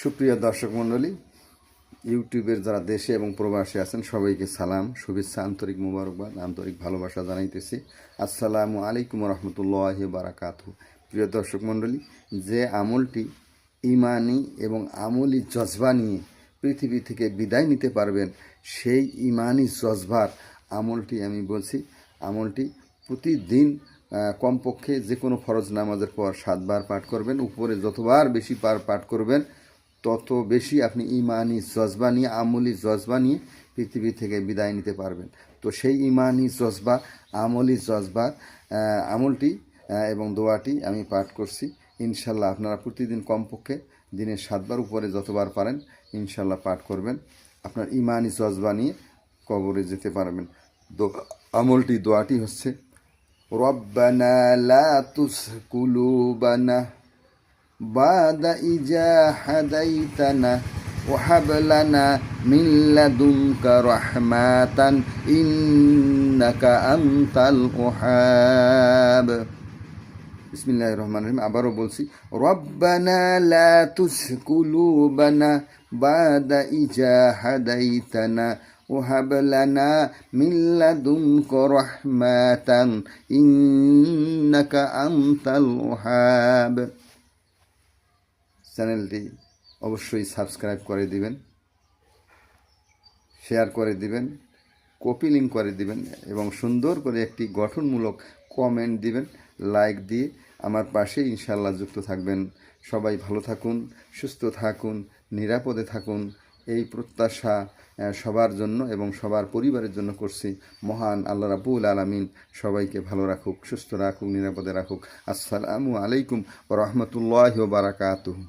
সুপ্রিয় দর্শক মণ্ডলী, ইউটিউবের যারা দেশে এবং প্রবাসে আছেন সবাইকে সালাম, শুভেচ্ছা, আন্তরিক মোবারকবাদ, আন্তরিক ভালোবাসা জানাইতেছি। আসসালামু আলাইকুম রহমতুল্লাহি বারাকাতু। প্রিয় দর্শক মণ্ডলী, যে আমলটি ইমানি এবং আমলি জজবা নিয়ে পৃথিবী থেকে বিদায় নিতে পারবেন, সেই ইমানি জজবার আমলটি আমি বলছি। আমলটি প্রতিদিন কমপক্ষে যে কোনো ফরজ নামাজের পর 7 বার পাঠ করবেন। উপরে যতবার বেশি পাঠ করবেন তত বেশি আপনি ইমানি জজবা নিয়ে, আমলি জজবা নিয়ে পৃথিবী থেকে বিদায় নিতে পারবেন। তো সেই ইমানি জজবা, আমলি জজবা আমলটি এবং দোয়াটি আমি পাঠ করছি। ইনশাল্লাহ আপনারা প্রতিদিন কমপক্ষে দিনে 7 বার, উপরে যতবার পারেন ইনশাল্লাহ পাঠ করবেন। আপনার ইমানি জজবা নিয়ে কবরে যেতে পারবেন। আমলটি, দোয়াটি হচ্ছে রব্বানা লা তুযগি কুলুবানা বা'দা ইযা হাদাইতানা ওয়া হাব লানা মিন লাদুনকা রাহমাতান ইন্নাকা আনতাল ওয়াহ্হাব। বিসমিল্লাহির রহমানির রহিম। আবারও বলছি, রব্বানা লা তুযগি কুলুবানা বা'দা ইযা হাদাইতানা ওয়া হাব লানা মিন লাদুনকা রাহমাতান ইন্নাকা আনতাল ওয়াহ্হাব। চ্যানেলটি অবশ্যই সাবস্ক্রাইব করে দিবেন, শেয়ার করে দিবেন, কপি লিঙ্ক করে দিবেন এবং সুন্দর করে একটি গঠনমূলক কমেন্ট দিবেন। লাইক দিয়ে আমার পাশে ইনশাল্লাহ যুক্ত থাকবেন। সবাই ভালো থাকুন, সুস্থ থাকুন, নিরাপদে থাকুন, এই প্রত্যাশা সবার জন্য এবং সবার পরিবারের জন্য করছি। মহান আল্লাহ রাব্বুল আলামিন সবাইকে ভালো রাখুক, সুস্থ রাখুক, নিরাপদে রাখুক। আসসালামু আলাইকুম ওয়া রাহমাতুল্লাহি ওয়া বারাকাতুহু।